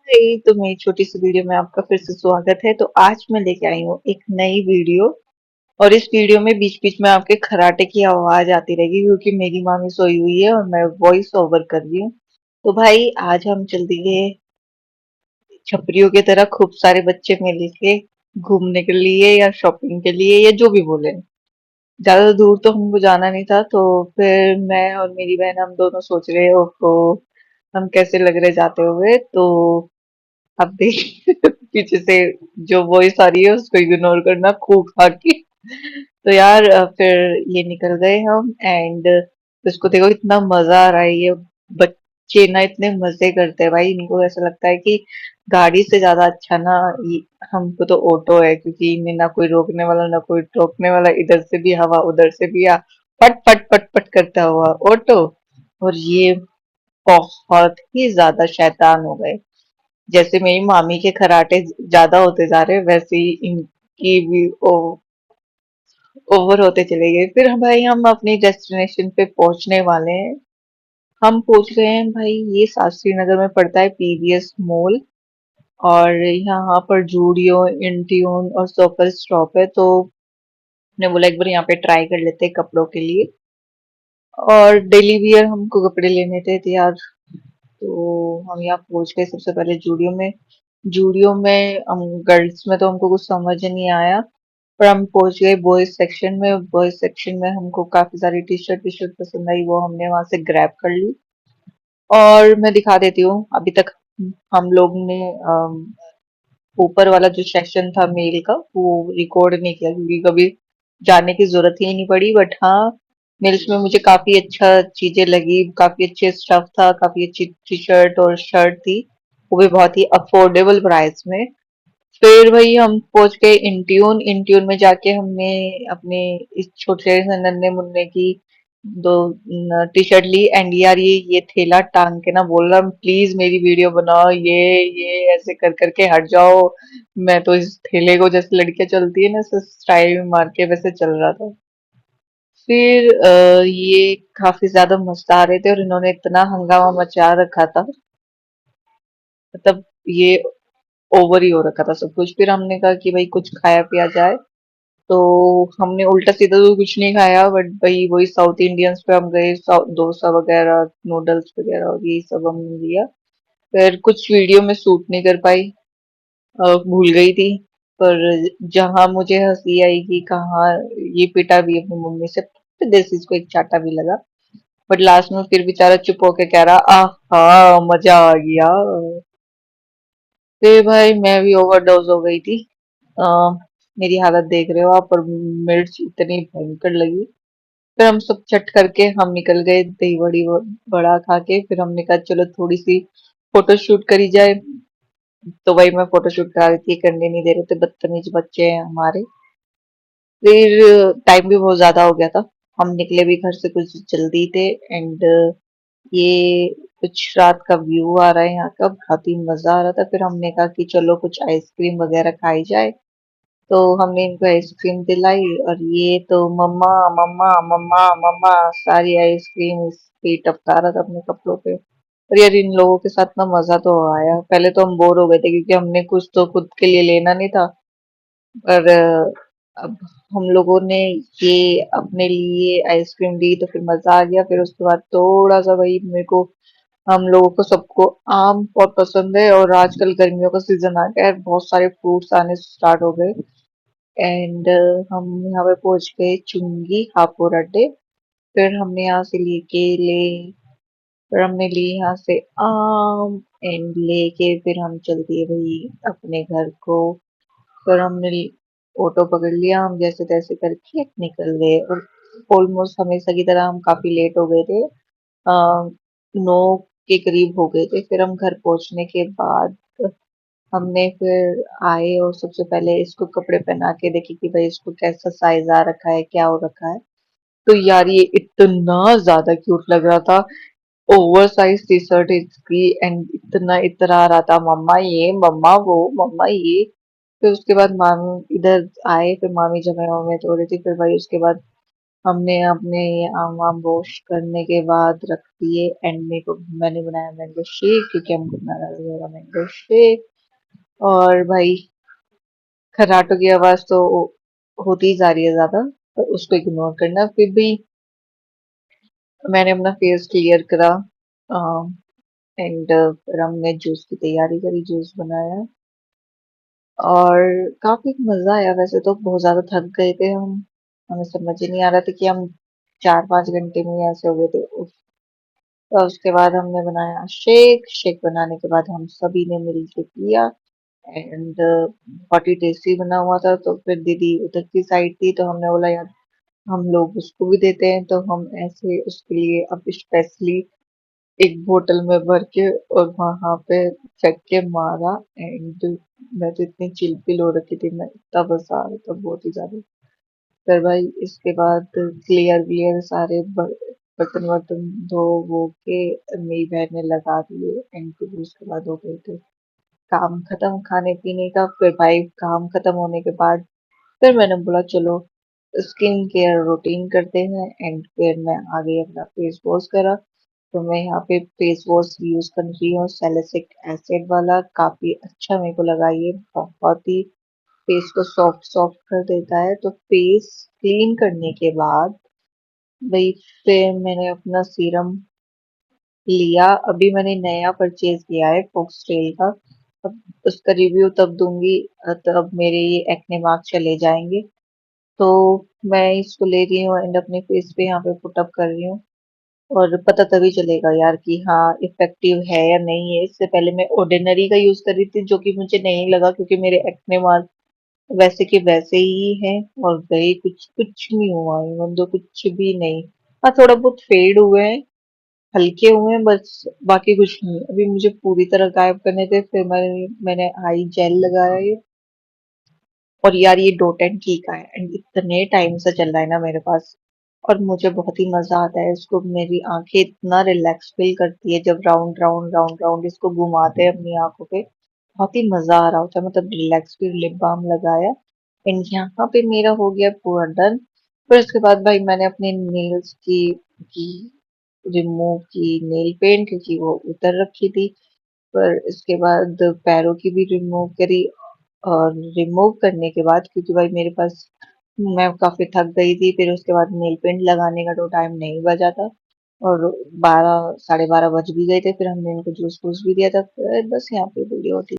हाय, तो मेरी छोटी सी वीडियो में आपका फिर से स्वागत है। तो आज मैं लेके आई हूँ एक नई वीडियो। और इस वीडियो में बीच बीच में आपके खराटे की आवाज आती रहेगी क्योंकि मेरी मामी सोई हुई है और मैं वॉइस ओवर कर रही हूँ। तो भाई आज हम चल दिए छपरियों की तरह, खूब सारे बच्चे मिल के घूमने के लिए या शॉपिंग के लिए या जो भी बोले। ज्यादा दूर तो हमको जाना नहीं था, तो फिर मैं और मेरी बहन हम दोनों सोच रहे हो हम कैसे लग रहे जाते हुए। तो अब देख पीछे से जो वॉइस आ रही है उसको इग्नोर करना, खूब खा के। तो यार फिर ये निकल गए हम। एंड इसको देखो, इतना मजा आ रहा है। ये बच्चे ना इतने मजे करते हैं भाई, इनको ऐसा लगता है कि गाड़ी से ज्यादा अच्छा ना हमको तो ऑटो है, क्योंकि इनमें ना कोई रोकने वाला ना कोई टोकने वाला, इधर से भी हवा उधर से भी आ, पट पट पट पट करता हुआ ऑटो। और ये बहुत ही ज्यादा शैतान हो गए। जैसे मेरी मामी के खराटे ज्यादा होते जा रहे वैसे ही इनकी भी ओवर होते चले गए। फिर भाई हम अपनी डेस्टिनेशन पे पहुंचने वाले हैं। हम पहुंच गए हैं भाई, ये शास्त्री नगर में पड़ता है, पीवीएस मॉल। और यहाँ पर जूडियो, इंट्यून और सोफल स्टॉप है। तो हमने बोला एक बार यहाँ पे ट्राई कर लेते हैं कपड़ों के लिए। और डेली वियर हमको कपड़े लेने थे यार। तो हम यहाँ पहुंच गए सबसे पहले जूडियो में। जूडियो में हम गर्ल्स में तो हमको कुछ समझ नहीं आया, पर हम पहुंच गए बॉयज सेक्शन में। बॉयज सेक्शन में हमको काफी सारी टी शर्ट पसंद आई, वो हमने वहां से ग्रैब कर ली। और मैं दिखा देती हूँ, अभी तक हम लोग ने ऊपर वाला जो सेक्शन था मेल का वो रिकॉर्ड नहीं किया, क्योंकि कभी जाने की जरूरत ही नहीं पड़ी। बट हाँ, मिल्स में मुझे काफी अच्छा चीजें लगी, काफी अच्छे स्टफ था, काफी अच्छी टी शर्ट और शर्ट थी, वो भी बहुत ही अफोर्डेबल प्राइस में। फिर वही हम पहुंच गए इंट्यून। इंट्यून में जाके हमने अपने इस छोटे से नन्हे मुन्ने की दो टी शर्ट ली। एंड यार ये ठेला टांग के ना बोल रहा, प्लीज मेरी वीडियो बनाओ, ये ऐसे कर करके हट जाओ। मैं तो इस ठेले को, जैसे लड़कियां चलती है ना ऐसे स्टाइल मार के, वैसे चल रहा था। फिर ये काफी ज्यादा मस्त आ रहे थे और इन्होंने इतना हंगामा मचा रखा था, मतलब ये ओवर ही हो रखा था सब कुछ। फिर हमने कहा कि भाई कुछ खाया पिया जाए। तो हमने उल्टा सीधा तो कुछ नहीं खाया, बट भाई वही साउथ इंडियंस पे हम गए, डोसा वगैरह, नूडल्स वगैरह और यही सब हमने लिया। फिर कुछ वीडियो में शूट नहीं कर पाई, भूल गई थी। पर जहां मुझे हंसी आई कि कहाँ ये पिटा भी अपनी मम्मी से, तो देसी इसको एक चाटा भी लगा। बट लास्ट में फिर बेचारा चुप होके कह रहा, आहा मजा आ गया। फिर भाई मैं भी ओवरडोज हो गई थी। आ, मेरी हालत देख रहे हो आप, और मिर्च इतनी भयंकर लगी। फिर हम सब चट करके हम निकल गए दही बड़ी बड़ा खा के। फिर हमने कहा चलो थोड़ी सी फोटो शूट करी जाए। तो वही मैं फोटो शूट करा रही थी, करने नहीं दे रहे थे, बदतमीज बच्चे हैं हमारे। फिर टाइम भी बहुत ज्यादा हो गया था, हम निकले भी घर से कुछ जल्दी थे। एंड ये कुछ रात का व्यू आ रहा है यहाँ का, बहुत ही मजा आ रहा था। फिर हमने कहा कि चलो कुछ आइसक्रीम वगैरह खाई जाए। तो हमने इनको आइसक्रीम दिलाई, और ये तो मम्मा मम्मा मम्मा मम्मा सारी आइसक्रीम इस पे टपका रहा था अपने कपड़ों पे। और यार इन लोगों के साथ ना मजा तो आया। पहले तो हम बोर हो गए थे क्योंकि हमने कुछ तो खुद के लिए लेना नहीं था। पर अब हम लोगों ने ये अपने लिए आइसक्रीम ली तो फिर मजा आ गया। फिर उसके बाद थोड़ा सा वही मेरे को, हम लोगों को सबको आम बहुत पसंद है, और आजकल गर्मियों का सीजन आ गया है, बहुत सारे फ्रूट्स आने स्टार्ट हो गए। एंड हम यहाँ पे पहुंच गए चुंगी हापुड़ अड्डे। फिर हमने यहाँ से लिए केले, फिर हमने लिए यहाँ से आम। एंड लेके फिर हम चल दिए भाई अपने घर को। फिर हमने ऑटो पकड़ लिया, हम जैसे तैसे करके निकल गए। और ऑलमोस्ट हमेशा की तरह हम काफी लेट हो गए थे, 9 के करीब हो गए थे। फिर हम घर पहुंचने के बाद हमने फिर आए और सबसे पहले इसको कपड़े पहना के देखे कि भाई इसको कैसा साइज आ रखा है, क्या हो रखा है। तो यार ये इतना ज्यादा क्यूट लग रहा था, ओवर साइज टी शर्ट इसकी। एंड इतना इतरा रहा था, मम्मा ये मम्मा वो मम्मा ये। फिर उसके बाद मामी इधर आए, फिर मामी जब हमें तोड़ रही थी, फिर भाई उसके बाद हमने अपने आम वाम वॉश करने के बाद रख दिए एंड मैंने बनाया मैंगो शेक क्योंकि हमको बनाना रहेगा मैंगो शेक। और भाई खर्राटों की आवाज तो होती ही जा रही है ज्यादा, तो उसको इग्नोर करना। फिर भी मैंने अपना फेस क्लियर करा एंड फिर हमने जूस की तैयारी करी, जूस बनाया और काफी मजा आया। वैसे तो बहुत ज्यादा थक गए थे हम, हमें समझ ही नहीं आ रहा था कि हम 4-5 घंटे में ही ऐसे हो गए थे। तो उसके बाद हमने बनाया शेक, शेक बनाने के बाद हम सभी ने मिलके पिया एंड बहुत ही टेस्टी बना हुआ था। तो फिर दीदी उधर की साइड थी तो हमने बोला यार हम लोग उसको भी देते हैं, तो हम ऐसे उसके लिए अब स्पेशली एक बोतल में भर के और वहां पे फेंक के मारा एंड मैं तो इतनी चिल हो रखी थी, मैं इतना बसा रहा था बहुत ही ज्यादा। फिर भाई इसके बाद क्लियर क्लियर सारे बर्तन वर्तन धो वो के मेरी बहन ने लगा दिए एंड फिर उसके बाद हो गए थे काम खत्म खाने पीने का। फिर भाई काम खत्म होने के बाद फिर मैंने बोला चलो स्किन केयर रूटीन करते हैं एंड फिर मैं आगे अपना फेस वॉश करा। तो मैं यहाँ पे फेस वॉश यूज कर रही हूँ सैलिसिक एसिड वाला, काफी अच्छा मेरे को लगा ये, बहुत ही फेस को सॉफ्ट सॉफ्ट कर देता है। तो फेस क्लीन करने के बाद भाई फिर मैंने अपना सीरम लिया, अभी मैंने नया परचेज किया है फॉक्सटेल का। अब उसका रिव्यू तब दूंगी तब मेरे ये एक्ने मार्क चले जाएंगे। तो मैं इसको ले रही हूँ एंड अपने फेस पे यहाँ पे पुट अप कर रही हूँ और पता तभी चलेगा यार कि हाँ इफेक्टिव है या नहीं है। इससे पहले मैं ऑर्डिनरी का यूज कर रही थी जो कि मुझे नहीं लगा क्योंकि मेरे एक्ने मार्क वैसे के वैसे ही हैं और गए कुछ कुछ नहीं हुआ, इवन तो कुछ भी नहीं। हाँ थोड़ा बहुत फेड हुए हैं, हल्के हुए हैं बस, बाकी कुछ नहीं। अभी मुझे पूरी तरह गायब करने थे फिर मैंने आई जेल लगाया ये। और यार ये डॉट एंड की का है एंड इतने टाइम से चल रहा है ना मेरे पास और मुझे बहुत ही मजा आता है इसको। मेरी आंखें इतना रिलैक्स फील करती है जब राउंड राउंड राउंड राउंड इसको घुमाते हैं अपनी आंखों पे, बहुत ही मजा आ रहा होता है। मतलब रिलैक्स फील लिप बाम लगाया एंड यहाँ पे मेरा हो गया पूरा डन। फिर उसके बाद भाई मैंने अपने नेल्स की रिमूव की नेल पेंट क्योंकि वो उतर रखी थी। पर इसके बाद पैरों की भी रिमूव करी और रिमूव करने के बाद क्योंकि भाई मेरे पास मैं काफी थक गई थी, फिर उसके बाद नेल पेंट लगाने का तो टाइम नहीं बचा था और 12 साढ़े 12 बज भी गए थे। फिर हमने इनको जूस वूस भी दिया था। फिर बस यहाँ पे वीडियो